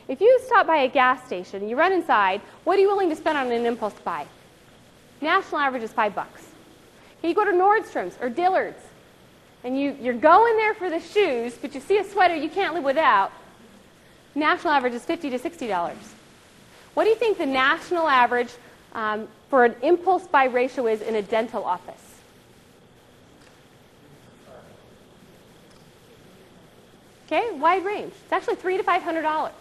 If you stop by a gas station, you run inside, what are you willing to spend on an impulse buy? National average is $5. Okay, you go to Nordstrom's or Dillard's, and you're going there for the shoes, but you see a sweater you can't live without. National average is $50 to $60. What do you think the national average for an impulse buy ratio is in a dental office? Okay, wide range. It's actually $300 to $500.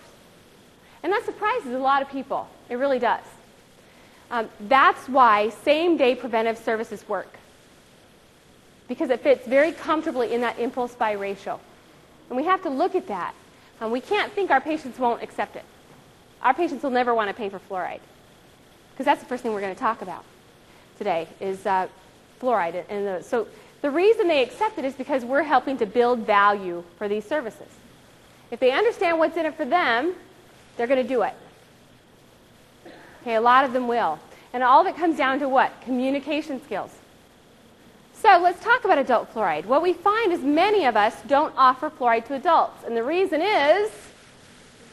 And that surprises a lot of people. It really does. That's why same-day preventive services work, because it fits very comfortably in that impulse buy ratio. And we have to look at that. We can't think our patients won't accept it. Our patients will never want to pay for fluoride, because that's the first thing we're going to talk about today is fluoride. And so the reason they accept it is because we're helping to build value for these services. If they understand what's in it for them, they're going to do it. Okay, a lot of them will. And all of it comes down to what? Communication skills. So let's talk about adult fluoride. What we find is many of us don't offer fluoride to adults. And the reason is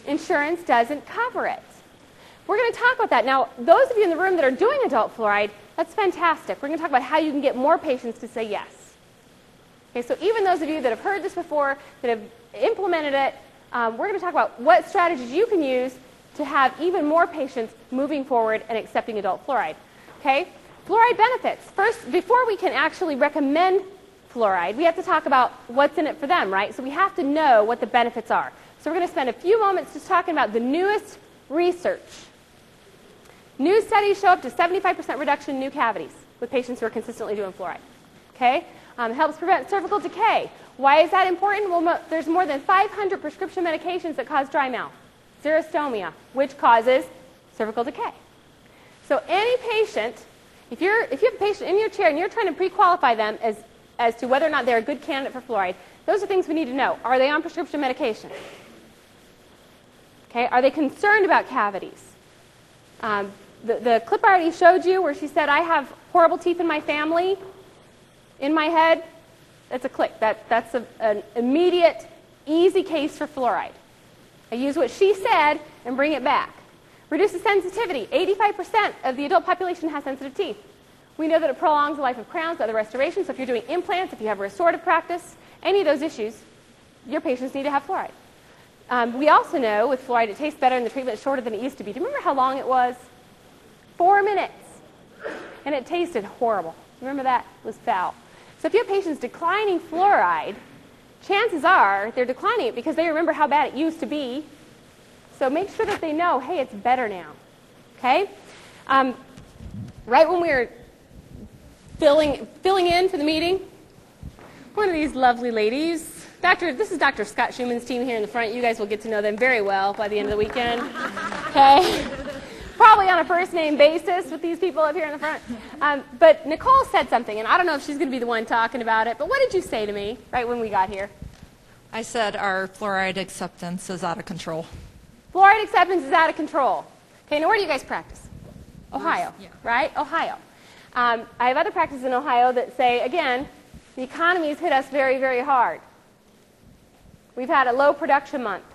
insurance doesn't cover it. We're going to talk about that. Now, those of you in the room that are doing adult fluoride, that's fantastic. We're going to talk about how you can get more patients to say yes. Okay, so even those of you that have heard this before, that have implemented it, we're going to talk about what strategies you can use to have even more patients moving forward and accepting adult fluoride. Okay? Fluoride benefits. First, before we can actually recommend fluoride, we have to talk about what's in it for them, right? So we have to know what the benefits are. So we're going to spend a few moments just talking about the newest research. New studies show up to 75% reduction in new cavities with patients who are consistently doing fluoride. Okay? It helps prevent cervical decay. Why is that important? Well, there's more than 500 prescription medications that cause dry mouth. Xerostomia, which causes cervical decay. So any patient, if you have a patient in your chair and you're trying to pre-qualify them as to whether or not they're a good candidate for fluoride, those are things we need to know. Are they on prescription medication? Okay, are they concerned about cavities? The clip I already showed you where she said, I have horrible teeth in my family, in my head, that's a click. That's an immediate, easy case for fluoride. I use what she said and bring it back. Reduces sensitivity. 85% of the adult population has sensitive teeth. We know that it prolongs the life of crowns, other restorations. So if you're doing implants, if you have a restorative practice, any of those issues, your patients need to have fluoride. We also know with fluoride it tastes better and the treatment is shorter than it used to be. Do you remember how long it was? 4 minutes. And it tasted horrible. Remember that? It was foul. So if you have patients declining fluoride, chances are they're declining it because they remember how bad it used to be. So make sure that they know, hey, it's better now. Okay? Right when we were filling in for the meeting, one of these lovely ladies, this is Dr. Scott Schumann's team here in the front. You guys will get to know them very well by the end of the weekend. Okay? Probably on a first-name basis with these people up here in the front. But Nicole said something, and I don't know if she's going to be the one talking about it, but what did you say to me right when we got here? I said our fluoride acceptance is out of control. Fluoride acceptance is out of control. Okay, now where do you guys practice? Ohio, yeah. Right? Ohio. I have other practices in Ohio that say, again, the economy has hit us very, very hard. We've had a low production month.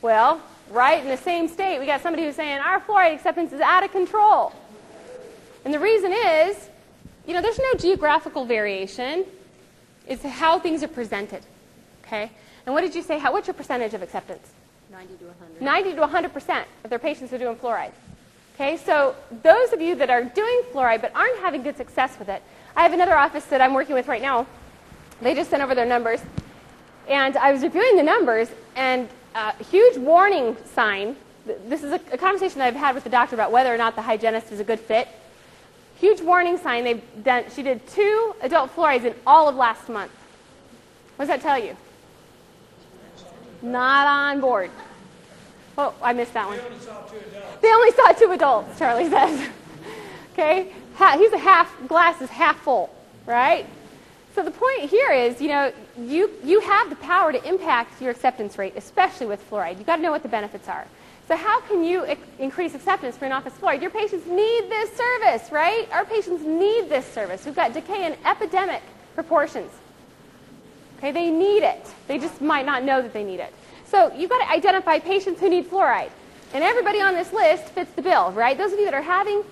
Well, right in the same state, we got somebody who's saying our fluoride acceptance is out of control. And the reason is, there's no geographical variation. It's how things are presented. Okay? And what did you say? What's your percentage of acceptance? 90 to 100. 90 to 100% of their patients are doing fluoride. Okay? So those of you that are doing fluoride but aren't having good success with it, I have another office that I'm working with right now. They just sent over their numbers. And I was reviewing the numbers, and a huge warning sign. This is a conversation that I've had with the doctor about whether or not the hygienist is a good fit. Huge warning sign. She did 2 adult fluorides in all of last month. What does that tell you? Not on board. Oh, I missed that one. They only saw 2 adults, Charlie says. Okay? Glass is half full, right? So the point here is, you have the power to impact your acceptance rate, especially with fluoride. You've got to know what the benefits are. So how can you increase acceptance for an office fluoride? Your patients need this service, right? Our patients need this service. We've got decay in epidemic proportions. Okay, they need it. They just might not know that they need it. So you've got to identify patients who need fluoride. And everybody on this list fits the bill, right? Those of you that are having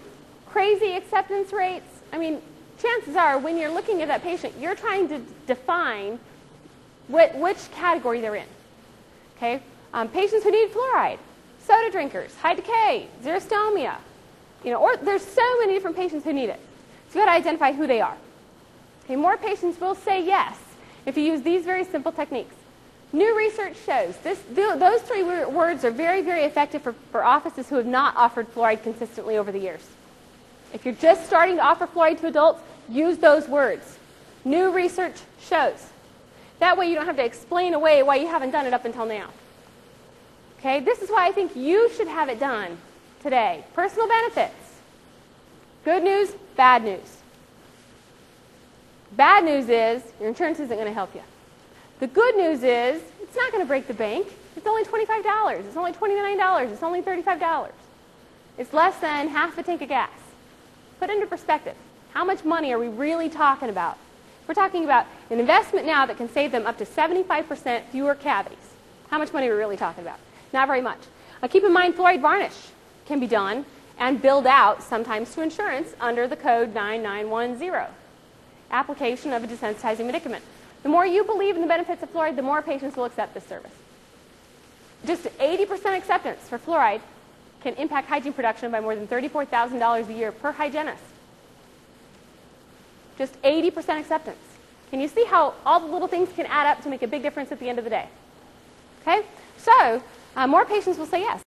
crazy acceptance rates, I mean, chances are when you're looking at that patient, you're trying to define which category they're in. Okay? Patients who need fluoride, soda drinkers, high decay, xerostomia, or there's so many different patients who need it. So you've got to identify who they are. Okay, more patients will say yes if you use these very simple techniques. New research shows those three words are very, very effective for offices who have not offered fluoride consistently over the years. If you're just starting to offer fluoride to adults, use those words. New research shows. That way you don't have to explain away why you haven't done it up until now. Okay, this is why I think you should have it done today. Personal benefits. Good news, bad news. Bad news is your insurance isn't going to help you. The good news is it's not going to break the bank. It's only $25. It's only $29. It's only $35. It's less than half a tank of gas. Put into perspective, how much money are we really talking about? We're talking about an investment now that can save them up to 75% fewer cavities. How much money are we really talking about? Not very much. Keep in mind, fluoride varnish can be done and billed out sometimes to insurance under the code 9910. Application of a desensitizing medicament. The more you believe in the benefits of fluoride, the more patients will accept this service. Just 80% acceptance for fluoride can impact hygiene production by more than $34,000 a year per hygienist. Just 80% acceptance. Can you see how all the little things can add up to make a big difference at the end of the day? Okay? So, more patients will say yes.